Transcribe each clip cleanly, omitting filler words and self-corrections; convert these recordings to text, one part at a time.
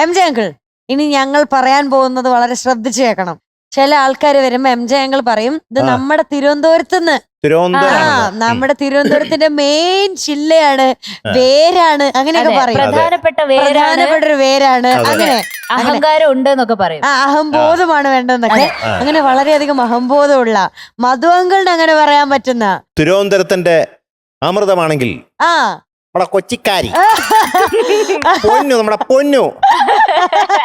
MJ uncle, ഇനി ഞങ്ങൾ പറയാൻ പോകുന്നത് വളരെ ശ്രദ്ധിച്ചു കേൾക്കണം. ചില ആൾക്കാർ വരുമ്പോ MJ അങ്കിൾ പറയും ഇത് നമ്മുടെ തിരുവനന്തപുരത്തുനിന്ന്, നമ്മുടെ തിരുവനന്തപുരത്തിന്റെ മെയിൻ ജില്ലയാണ്, വേരാണ്, അങ്ങനെയൊക്കെ പറയും. പ്രധാനപ്പെട്ട ഒരു വേരാണ്, അങ്ങനെ അഹങ്കാരം ഉണ്ട് എന്നൊക്കെ പറയും. അഹംബോധമാണ് വേണ്ടതെന്നൊക്കെ. അങ്ങനെ വളരെയധികം അഹംബോധമുള്ള മധു അങ്കിളിന് അങ്ങനെ പറയാൻ പറ്റുന്ന തിരുവനന്തപുരത്തിന്റെ അമൃതമാണെങ്കിൽ നമ്മുടെ കൊച്ചിക്കാരി പൊന്നു, നമ്മുടെ പൊന്നു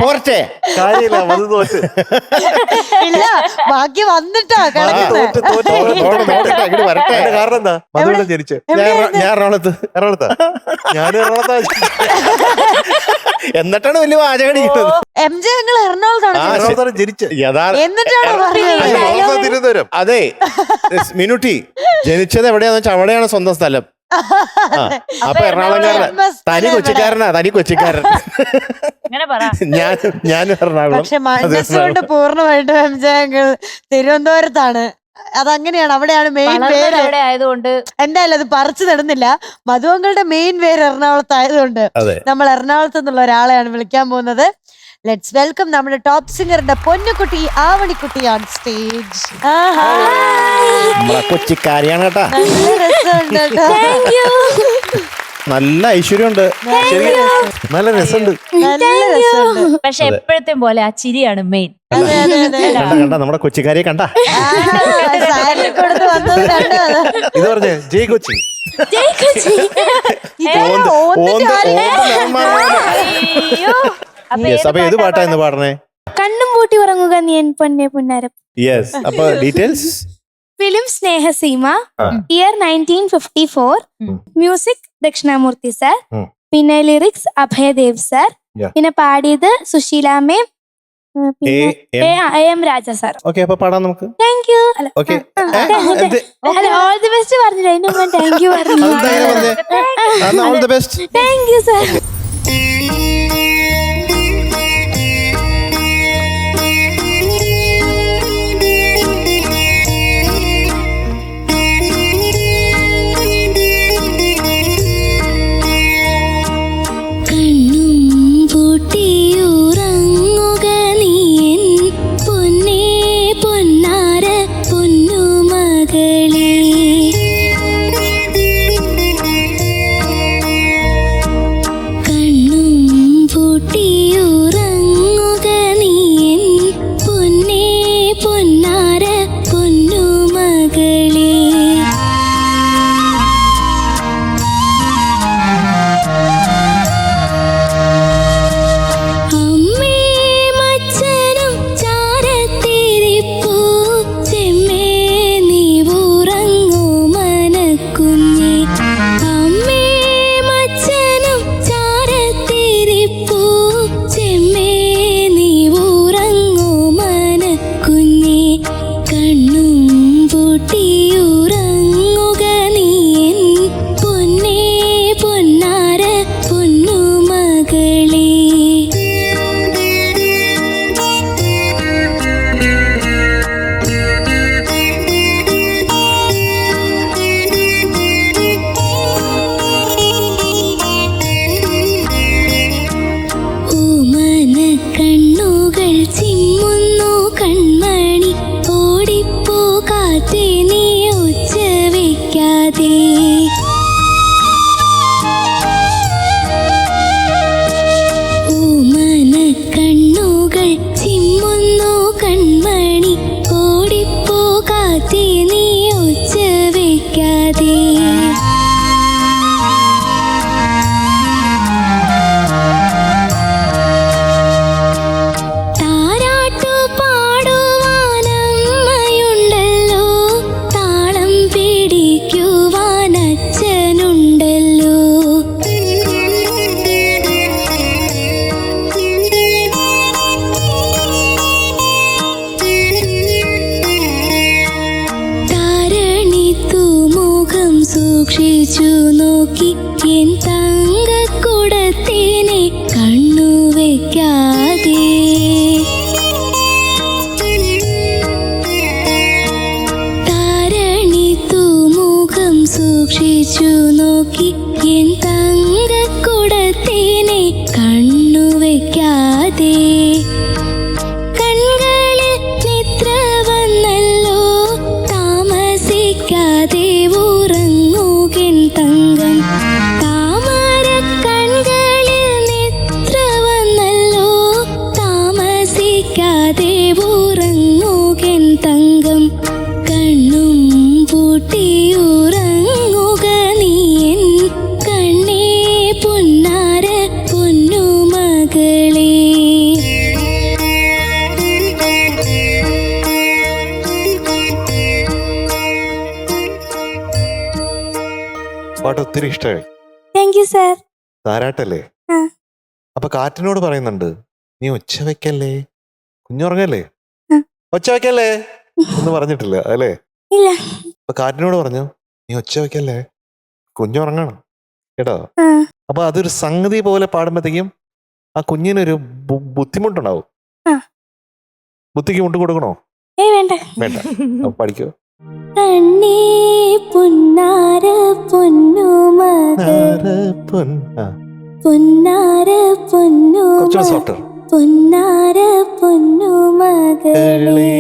പോർച്ചേ കാര്യമില്ല. ഇല്ല, ബാക്കി വന്നിട്ടാ കാരണം എന്താ? ഞാൻ എറണാകുളത്ത്. എന്നിട്ടാണ് വലിയ വാചകം MJ അങ്കിൾ എറണാകുളത്താണ് ജനിച്ചത്. എന്നിട്ടാണ് പറയുന്നത്. അതെ മിനുട്ടി ജനിച്ചത് എവിടെയാന്ന് വെച്ചാൽ അവിടെയാണ് സ്വന്തം സ്ഥലം. അപ്പൊ എറണാകുളംകാരൻ, തനി കൊച്ചിക്കാരൻ. ഞാൻ എറണാകുളം. പക്ഷെ മനസ്സുകൊണ്ട് പൂർണ്ണമായിട്ടും MJ അങ്കിൾ തിരുവനന്തപുരത്താണ്. അതങ്ങനെയാണ്, അവിടെയാണ് മെയിൻ പേര്. ആയതുകൊണ്ട് എന്തായാലും അത് പറിച്ചു നടുന്നില്ല. മധു അങ്കിളുടെ മെയിൻ പേര് എറണാകുളത്ത് ആയതുകൊണ്ട് നമ്മൾ എറണാകുളത്ത് നിന്നുള്ള ഒരാളെയാണ് വിളിക്കാൻ പോകുന്നത്. ലെറ്റ്സ് വെൽക്കം നമ്മുടെ ടോപ്പ് സിംഗറിന്റെ പൊന്നുകുട്ടി ആവണിക്കുട്ടി ഓൺ സ്റ്റേജ്. കൊച്ചിക്കാരിയാണ് കേട്ടാ. നല്ല ഐശ്വര്യമുണ്ട്, നല്ല രസമുണ്ട്. പക്ഷെ എപ്പോഴത്തെ പോലെ ആ ചിരിയാണ് മെയിൻ. കണ്ട നമ്മുടെ കൊച്ചിക്കാരിയെ കണ്ട ഇത് പറഞ്ഞേ ജയ് കൊച്ചി. അപ്പൊ ഏത് പാട്ടാ എന്ന് പാടണേ? കണ്ണും പൂട്ടി ഉറങ്ങുക നീ എൻ പൊന്നെ പുന്നാരം. യെസ്. അപ്പൊ details. Film Snehaseema, year 1954, music Dakshinamoorthy sir, പിന്നെ ലിറിക്സ് അഭയദേവ് സാർ, പിന്നെ പാടിയത് സുശീലാമ്മയും AM രാജ സാർ. ഓക്കെ, അപ്പൊ പാടാം നമുക്ക്. Thank you. All the best പറഞ്ഞില്ല, അതിന് മുമ്പ് താങ്ക് യു പറഞ്ഞു. All the best. Thank you sir. കളി കണ്ണുകളിൽ നിദ്ര വന്നല്ലോ താമസിക്കാതെ ഉറങ്ങുകിൻ തങ്കം താമര കണ്ണുകളിൽ നിദ്ര വന്നല്ലോ താമസിക്കാതെ ഉറങ്ങുകിൻ തങ്കം കണ്ണും പൂട്ടി ഉറങ്ങുക നീയൻ കണ്ണേ പൊന്നാര പൊന്നുമകളേ. പാട്ട് ഒത്തിരി ഇഷ്ടമായി. Thank you sir. താരാട്ടല്ലേ? ആ. അപ്പൊ കാറ്റിനോട് പറയുന്നുണ്ട്, നീ ഒച്ച വെക്കല്ലേ, കുഞ്ഞുറങ്ങല്ലേ, ആ. ഒച്ച വെക്കല്ലേ എന്ന് പറഞ്ഞിട്ടില്ല അല്ലേ? ഇല്ല. അപ്പൊ കാറ്റിനോട് പറഞ്ഞു, നീ ഒച്ച വെക്കല്ലേ, കുഞ്ഞുറങ്ങണം കേട്ടോ. ആ. അപ്പൊ അതൊരു സംഗതി പോലെ പാടുമ്പോഴത്തേക്കും ആ കുഞ്ഞിനൊരു ബുദ്ധിമുട്ടുണ്ടാവും. ആ. ബുദ്ധിക്ക് മുട്ട് കൊടുക്കണോ? വേണ്ട. വേണ്ട. അപ്പൊ പഠിക്കോ. കണ്ണേ പൊന്നാര പൊന്നുമകളേ പൊന്നാര കുറച്ചുകൂടെ സോഫ്റ്റർ. പൊന്നാര പൊന്നുമകളേ.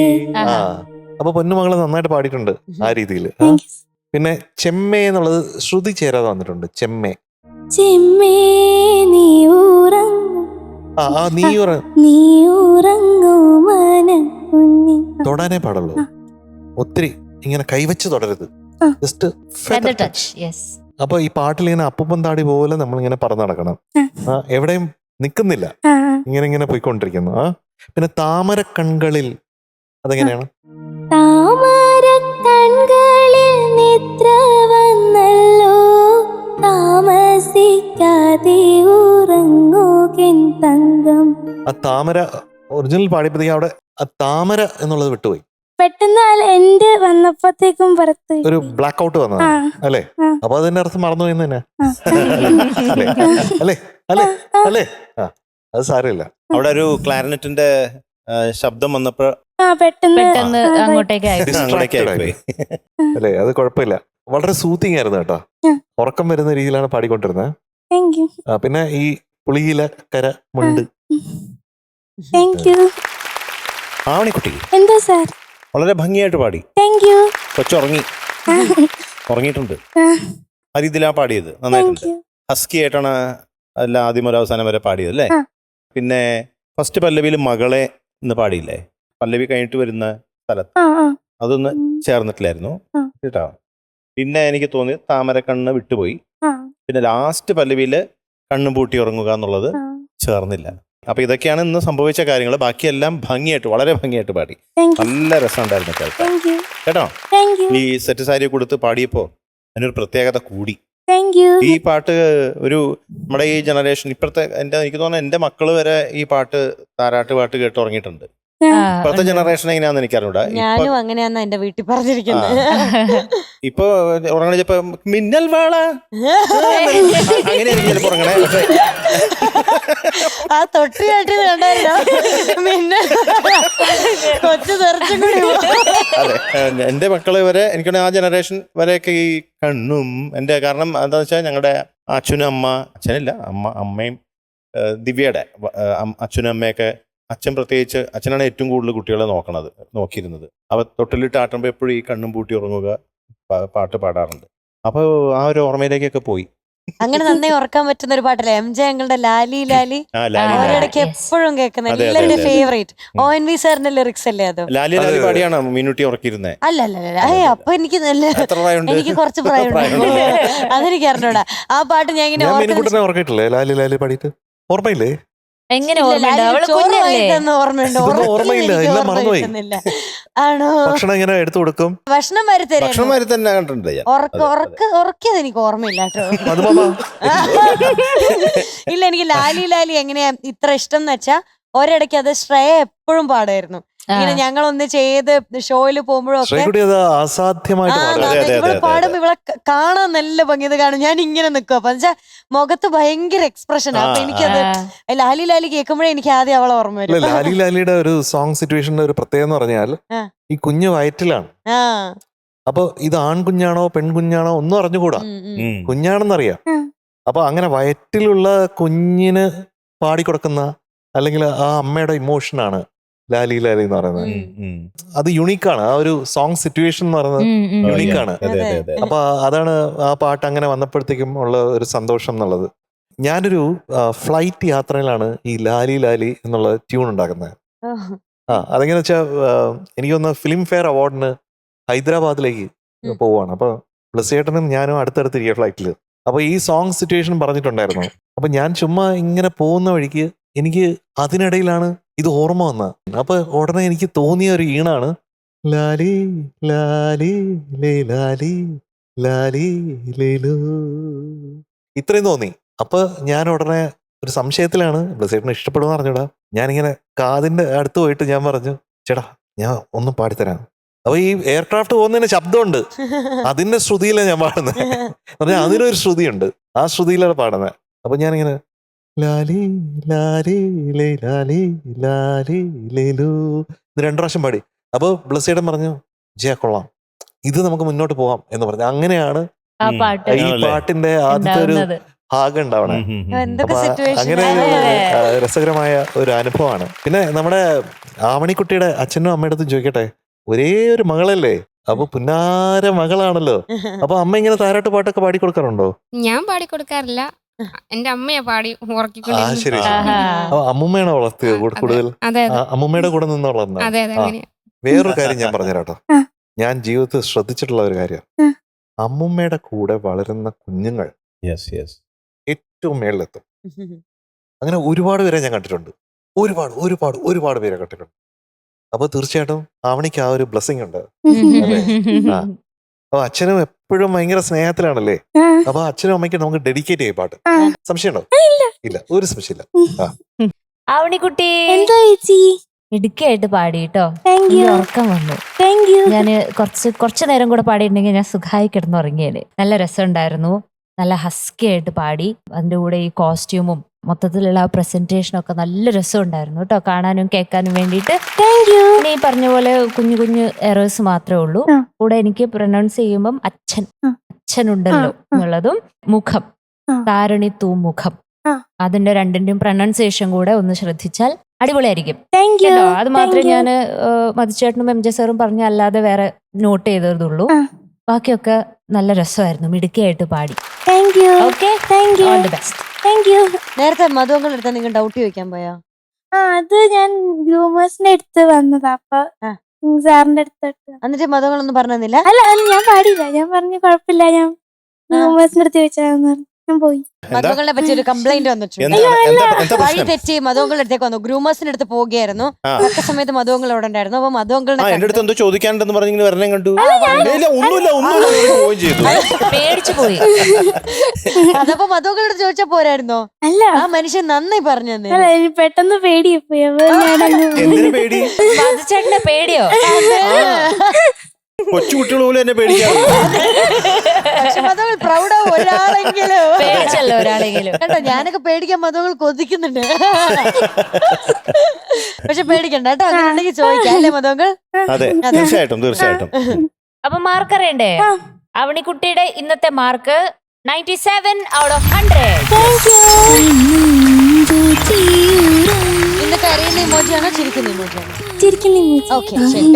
അപ്പൊ പൊന്നുമകളെ നന്നായിട്ട് പാടിയിട്ടുണ്ട് ആ രീതിയിൽ. Thank you. പിന്നെ ചെമ്മേ എന്നുള്ളത് ശ്രുതി ചേരാതെ വന്നിട്ടുണ്ട്. ചെമ്മേ ചെമ്മേ നീ ഉറങ്ങൂ നീ നീ ഉറങ്ങൂ മനക്കുഞ്ഞി. തൊടാനേ പാടുള്ളൂ. ഒത്തിരി ഇങ്ങനെ കൈവച്ച് തുടരുത്. ആ. Just Feather touch, yes. അപ്പൊ ഈ പാട്ടിൽ ഇങ്ങനെ അപ്പൂപ്പൻ താടി പോലെ നമ്മളിങ്ങനെ പറന്ന് നടക്കണം. എവിടെയും നിക്കുന്നില്ല, ആ. ഇങ്ങനെ പോയിക്കൊണ്ടിരിക്കുന്നു. പിന്നെ താമര കൺകളിൽ അതെങ്ങനെയാണ്? താമര കൺകളിൽ നിദ്ര വന്നല്ലോ താമസിക്കാതെ ഉറങ്ങുകിൻ തങ്കം. ആ താമര ഒറിജിനൽ പാടിയപ്പോഴത്തേക്കും അവിടെ ആ താമര എന്നുള്ളത് വിട്ടുപോയി. പെട്ടെന്ന് എന്റെ വന്നപ്പോഴത്തേക്കും പുറത്ത് ഒരു ബ്ലാക്ക് ഔട്ട് വന്നതാണ് അല്ലേ? അപ്പൊ അതിന്റെ അർത്ഥം മറന്നു പോയെന്ന് തന്നെ അല്ലേ? അല്ലേ അല്ലേ അല്ലേ? അത് സാരമില്ല. അവിടെ ഒരു ക്ലാരിനെറ്റിന്റെ ശബ്ദം വന്നപ്പോ പെട്ടെന്ന് അങ്ങോട്ടേക്ക് അല്ലേ? അത് കുഴപ്പമില്ല. വളരെ സൂത്തിങ് ആയിരുന്നു കേട്ടോ. ഉറക്കം വരുന്ന രീതിയിലാണ് പാടിക്കൊണ്ടിരുന്നത്. Thank you. പിന്നെ ഈ പുളിയില കര മുണ്ട്. Thank you. ആവണിക്കുട്ടി എന്താ സാർ? വളരെ ഭംഗിയായിട്ട് പാടി. Thank you. കൊച്ചുറങ്ങി ഉറങ്ങിയിട്ടുണ്ട്. ആ രീതിയിലാണ് പാടിയത്. താങ്ക് നന്നായിട്ടുണ്ട്. യു. ഹസ്കി ആയിട്ടാണ് എല്ലാം ആദ്യം ഒരു അവസാനം വരെ പാടിയത് അല്ലേ? പിന്നെ ഫസ്റ്റ് പല്ലവിയിൽ മകളെ എന്ന് പാടിയില്ലേ? പല്ലവി കഴിഞ്ഞിട്ട് വരുന്ന സ്ഥലത്ത് അതൊന്ന് ചേർന്നിട്ടില്ലായിരുന്നു കേട്ടോ. പിന്നെ എനിക്ക് തോന്നി താമരക്കണ്ണ് വിട്ടുപോയി. പിന്നെ ലാസ്റ്റ് പല്ലവിയില് കണ്ണും പൂട്ടി ഉറങ്ങുക എന്നുള്ളത് ചേർന്നില്ല. അപ്പൊ ഇതൊക്കെയാണ് ഇന്ന് സംഭവിച്ച കാര്യങ്ങൾ. ബാക്കിയെല്ലാം ഭംഗിയായിട്ട്, വളരെ ഭംഗിയായിട്ട് പാടി. നല്ല രസമുണ്ടായിരുന്നു കേൾക്കാൻ കേട്ടോ. ഈ സെറ്റ് സാരി കൊടുത്ത് പാടിയപ്പോ അതിനൊരു പ്രത്യേകത കൂടി. ഈ പാട്ട് ഒരു നമ്മുടെ ഈ ജനറേഷൻ ഇപ്പോഴത്തെ എനിക്ക് തോന്നുന്നു എന്റെ മക്കള് വരെ ഈ പാട്ട് താരാട്ട് പാട്ട് കേട്ട് ഉറങ്ങിയിട്ടുണ്ട്. ഇപ്പോഴത്തെ ജനറേഷൻ എങ്ങനെയാന്ന് എനിക്കറിഞ്ഞൂടാ. ഞാനും അങ്ങനെയാന്ന് എന്റെ വീട്ടിൽ പറഞ്ഞിരിക്കുന്നത്. ഇപ്പൊ ഉറങ്ങണിപ്പോ മിന്നൽ വാള അങ്ങനെയായിരിക്കും ചിലപ്പോ ഉറങ്ങണേ. ആ തൊട്ടി കാട്ടി കണ്ടല്ലോ മിന്നൽ കൊച്ചു തെറിച്ചും കൂടി. അതെ, എന്റെ മക്കള് വരെ എനിക്ക് ആ ജനറേഷൻ വരെയൊക്കെ ഈ കണ്ണും എന്റെ കാരണം എന്താന്ന് വെച്ചാൽ ഞങ്ങളുടെ അച്ഛനും അച്ഛനില്ല അമ്മയും ദിവ്യയുടെ അച്ഛനും അമ്മയൊക്കെ, അച്ഛൻ പ്രത്യേകിച്ച് അച്ഛനാണ് ഏറ്റവും കൂടുതൽ കുട്ടികളെ നോക്കിയിരുന്നത്. അവ തൊട്ടിലിട്ട് ആട്ടുമ്പോൾ എപ്പോഴും ഈ കണ്ണും പൂട്ടി ഉറങ്ങുക പാട്ട് പാടാറുണ്ട്. അപ്പോൾ ആ ഒരു ഓർമ്മയിലേക്കൊക്കെ പോയി. അങ്ങനെ നന്നായി ഉറക്കാൻ പറ്റുന്ന ഒരു പാട്ടല്ലേ എം ജെ ഞങ്ങളുടെ ലാലി ലാലി. ഒരിടയ്ക്ക് എപ്പോഴും കേൾക്കുന്ന എല്ലാവരുടെ ഫേവറേറ്റ് ONV സാറിന്റെ ലിറിക്സ് അല്ലേ അത്? ലാലി ലാലി പാടിയാണ് മീനുട്ടി ഉറക്കിയിരുന്നേ. അല്ല അപ്പൊ എനിക്ക് എനിക്ക് കുറച്ച് പ്രായമുണ്ട്, അതെനിക്ക് അറിഞ്ഞൂടാ. ആ പാട്ട് ഞാൻ ഇങ്ങനെ ഉറക്കിയിട്ടില്ലേ ലാലി ലാലി പാടിയിട്ട്? ഓർമ്മയില്ലേ? എങ്ങനെ ഓർമ്മയുണ്ട്? ഓർമ്മയില്ല. ആണോ? ഭക്ഷണം ഇങ്ങനെ എടുത്തു കൊടുക്കും. ഭക്ഷണം വരെ തന്നെ കണ്ടിട്ടുണ്ട്. ഉറക്കിയത് എനിക്ക് ഓർമ്മയില്ല കേട്ടോ. ഇല്ല, എനിക്ക് ലാലി ലാലി എങ്ങനെയാ ഇത്ര ഇഷ്ടം എന്ന് വെച്ചാ ഒരിടയ്ക്ക് അത് ശ്രേയ എപ്പോഴും പാടായിരുന്നു. ഇങ്ങനെ ഞങ്ങളൊന്ന് ചെയ്ത് ഷോയില് പോകുമ്പോഴൊക്കെ ഇവള് പാടുമ്പോ ഇവളെ കാണാൻ നല്ല ഭംഗി കാണും. ഞാൻ ഇങ്ങനെ നിക്കും. അപ്പൊ വെച്ചാ മുഖത്ത് ഭയങ്കര എക്സ്പ്രഷൻ. അപ്പൊ എനിക്കത് ലാലി ലാലി കേൾക്കുമ്പോഴേ എനിക്ക് ആദ്യം അവളെ ഓർമ്മ വരും. ലാലി ലാലിയുടെ ഒരു സോങ് സിറ്റുവേഷന്റെ ഒരു പ്രത്യേകത എന്ന് പറഞ്ഞാൽ ഈ കുഞ്ഞ് വയറ്റിലാണ്. അപ്പൊ ഇത് ആൺകുഞ്ഞാണോ പെൺകുഞ്ഞാണോ ഒന്നും അറിഞ്ഞുകൂടാ, കുഞ്ഞാണെന്നറിയാം. അപ്പൊ അങ്ങനെ വയറ്റിലുള്ള കുഞ്ഞിന് പാടിക്കൊടുക്കുന്ന അല്ലെങ്കിൽ ആ അമ്മയുടെ ഇമോഷനാണ് ലാലി ലാലി എന്ന് പറയുന്നത്. അത് യുണീക്കാണ്. ആ ഒരു സോങ് സിറ്റുവേഷൻ എന്ന് പറയുന്നത് യുണീക്കാണ്. അപ്പൊ അതാണ് ആ പാട്ട് അങ്ങനെ വന്നപ്പോഴത്തേക്കും ഉള്ള ഒരു സന്തോഷം എന്നുള്ളത്. ഞാനൊരു ഫ്ലൈറ്റ് യാത്രയിലാണ് ഈ ലാലി ലാലി എന്നുള്ള ട്യൂൺ ഉണ്ടാക്കുന്നത്. അതെങ്ങനെ വെച്ചാൽ എനിക്കൊന്ന് ഫിലിം ഫെയർ അവാർഡിന് ഹൈദരാബാദിലേക്ക് പോവാണ്. അപ്പൊ ബ്ലസ്സേട്ടനും ഞാനും അടുത്തടുത്തിരിക്കുക ഫ്ലൈറ്റിൽ. അപ്പൊ ഈ സോങ് സിറ്റുവേഷൻ പറഞ്ഞിട്ടുണ്ടായിരുന്നു. അപ്പൊ ഞാൻ ചുമ്മാ ഇങ്ങനെ പോകുന്ന വഴിക്ക് എനിക്ക് അതിനിടയിലാണ് ഇത് ഓർമ്മ വന്നത്. അപ്പൊ ഉടനെ എനിക്ക് തോന്നിയ ഒരു ഈണാണ് ലാലി ലാലി ലേ ലാലി ലാലി ലേലോ, ഇത്രയും തോന്നി. അപ്പൊ ഞാൻ ഉടനെ ഒരു സംശയത്തിലാണ്, ബ്ലസ്സേട്ടന് ഇഷ്ടപ്പെടുമെന്ന് പറഞ്ഞൂടാ. ഞാനിങ്ങനെ കാതിന്റെ അടുത്ത് പോയിട്ട് ഞാൻ പറഞ്ഞു, ചേട്ടാ ഞാൻ ഒന്ന് പാടിത്തരാം. അപ്പൊ ഈ എയർക്രാഫ്റ്റ് പോകുന്നതിന് ശബ്ദമുണ്ട്, അതിന്റെ ശ്രുതിയിലാണ് ഞാൻ പാടുന്നത്. പറഞ്ഞാൽ അതിനൊരു ശ്രുതിയുണ്ട്, ആ ശ്രുതിയിലാണ് പാടുന്നത്. അപ്പൊ ഞാനിങ്ങനെ ലാലി ലാലി ലേ ലാലി ലാലി ലേലു ഇത് 2 പ്രാവശ്യം പാടി. അപ്പൊ ബ്ലസ്സേട്ടൻ പറഞ്ഞു, ജയ കൊള്ളാം, ഇത് നമുക്ക് മുന്നോട്ട് പോകാം എന്ന് പറഞ്ഞു. അങ്ങനെയാണ് ഈ പാട്ടിന്റെ ആദ്യത്തെ ഒരു ഭാഗം ഉണ്ടാവണേ. അപ്പൊ അങ്ങനെ രസകരമായ ഒരു അനുഭവമാണ്. പിന്നെ നമ്മുടെ ആവണിക്കുട്ടിയുടെ അച്ഛനും അമ്മയുടെ അടുത്തും ചോദിക്കട്ടെ, ഒരേ ഒരു മകളല്ലേ, അപ്പൊ പുന്നാര മകളാണല്ലോ. അപ്പൊ അമ്മ ഇങ്ങനെ താരാട്ട് പാട്ടൊക്കെ പാടി കൊടുക്കാറുണ്ടോ? ഞാൻ പാടി കൊടുക്കാറില്ല, എന്റെ അമ്മയെ പാടി ആ ശരി. അപ്പൊ അമ്മൂമ്മയാണോ വളർത്തിയത് കൂടുതൽ? അമ്മൂമ്മയുടെ കൂടെ നിന്ന് വളർന്ന. വേറൊരു കാര്യം ഞാൻ പറഞ്ഞുതരാട്ടോ. ഞാൻ ജീവിതത്തിൽ ശ്രദ്ധിച്ചിട്ടുള്ള ഒരു കാര്യം, അമ്മൂമ്മയുടെ കൂടെ വളരുന്ന കുഞ്ഞുങ്ങൾ ഏറ്റവും മേളിലെത്തും. അങ്ങനെ ഒരുപാട് പേരെ ഞാൻ കണ്ടിട്ടുണ്ട്, ഒരുപാട് ഒരുപാട് ഒരുപാട് പേരെ കണ്ടിട്ടുണ്ട്. അപ്പൊ തീർച്ചയായിട്ടും ആവണിക്ക് ആ ഒരു ബ്ലെസ്സിങ് ഉണ്ട് അല്ലേ? അപ്പൊ അച്ഛനും എപ്പോഴും ഭയങ്കര സ്നേഹത്തിലാണല്ലേ. അപ്പൊ അച്ഛനും അമ്മയ്ക്കും നമുക്ക് ഡെഡിക്കേറ്റ് ചെയ്യും പാട്ട്. സംശയമുണ്ടോ? ഇല്ല, ഒരു സംശയമില്ല. ആവണിക്കുട്ടി എന്താ ചേച്ചി ഇടുക്കായിട്ട് പാടി കേട്ടോ. ഉറക്കം വന്നു. ഞാന് കുറച്ചു നേരം കൂടെ പാടിയിട്ടുണ്ടെങ്കിൽ ഞാൻ സുഖമായി കിടന്നുറങ്ങിയേനെ. നല്ല രസമുണ്ടായിരുന്നു, നല്ല ഹസ്കി ആയിട്ട് പാടി. അതിന്റെ കൂടെ ഈ കോസ്റ്റ്യൂമും മൊത്തത്തിലുള്ള ആ പ്രസന്റേഷനും ഒക്കെ നല്ല രസമുണ്ടായിരുന്നു കേട്ടോ, കാണാനും കേൾക്കാനും വേണ്ടിയിട്ട്. പിന്നെ ഈ പറഞ്ഞ പോലെ കുഞ്ഞു കുഞ്ഞു എറേഴ്സ് മാത്രമേ ഉള്ളൂ. കൂടെ എനിക്ക് പ്രൊനൗൺസ് ചെയ്യുമ്പം അച്ഛനുണ്ടല്ലോ എന്നുള്ളതും മുഖം, താരണി തൂ മുഖം, അതിന്റെ രണ്ടിന്റെയും പ്രൊനൗൺസിയേഷൻ കൂടെ ഒന്ന് ശ്രദ്ധിച്ചാൽ അടിപൊളിയായിരിക്കും കേട്ടോ. അത് മാത്രമേ ഞാൻ മധുചേട്ടനും എം ജെ സാറും പറഞ്ഞ അല്ലാതെ വേറെ നോട്ട് ചെയ്തതുള്ളൂ. ബാക്കിയൊക്കെ നല്ല രസമായിരുന്നു, മിടുക്കിയായിട്ട് പാടി. All the best. നേരത്തെ മധുവങ്ങളുടെ അടുത്ത് നിങ്ങൾ ഡൗട്ട് ചോദിക്കാൻ പോയാ? അത് ഞാൻ ഗ്രൂമേഴ്സിന്റെ അടുത്ത് വന്നതാ. അപ്പൊ സാറിന്റെ അടുത്ത് എന്നിട്ട് മധുവങ്ങളൊന്നും പറഞ്ഞില്ല? അല്ല ഞാൻ പാടിയില്ല, ഞാൻ പറഞ്ഞു കുഴപ്പമില്ല, ഞാൻ ഗ്രൂമേഴ്സിന്റെ അടുത്ത് ചോദിച്ചാന്ന് പറഞ്ഞു. ഞാൻ പോയി. മധുവങ്ങളെ പറ്റി ഒരു കംപ്ലൈന്റ് വന്നിട്ടുണ്ട്. വഴി തെറ്റി മധുവങ്ങളുടെ അടുത്തേക്ക് വന്നു. ഗ്രൂമേഴ്സിന്റെ അടുത്ത് പോവുകയായിരുന്നു. തക്ക സമയത്ത് മധുവങ്ങൾ അവിടെ ഉണ്ടായിരുന്നു. അപ്പൊ മധുവങ്ങളുടെ എന്റെ അടുത്ത് എന്തോ ചോദിക്കാനുണ്ടെന്ന് പറഞ്ഞിങ്ങനെ വരണേ കണ്ടു. പേടിച്ചു പോയി. അതപ്പോ മധുവങ്ങളുടെ അടുത്ത് ചോദിച്ചാ പോരായിരുന്നോ? അല്ല, ആ മനുഷ്യൻ നന്നായി പറഞ്ഞു. പെട്ടെന്ന് പേടിയായി. മധുചേട്ടന്റെ പേടിയോ? കൊച്ചുകുട്ടികൾ പോലും എന്നെ പേടിക്കാറ്. പക്ഷെ മധുവങ്ങൾ പ്രൗഡാവും ഒരാളെങ്കിലും. പേടിച്ചല്ലോ ഒരാളെങ്കിലും കേട്ടോ. ഞാനൊക്കെ പേടിക്കാൻ മധുവങ്ങൾ കൊതിക്കുന്നുണ്ട്. പക്ഷെ പേടിക്കണ്ട കേട്ടോ, അങ്ങനെ ഉണ്ടെങ്കിൽ ചോദിക്കാം അല്ലേ മധുവങ്ങൾ? അതെ, തീർച്ചയായിട്ടും തീർച്ചയായിട്ടും. അപ്പൊ മാർക്ക് അറിയണ്ടേ? അവണിക്കുട്ടിയുടെ ഇന്നത്തെ മാർക്ക് 97 out of 100. ഇന്ന് കരയുന്ന ഇമോജിയാണോ ചിരിക്കുന്ന ഇമോജിയാണോ? ചിരിക്കുന്ന ഓക്കെ ശരി.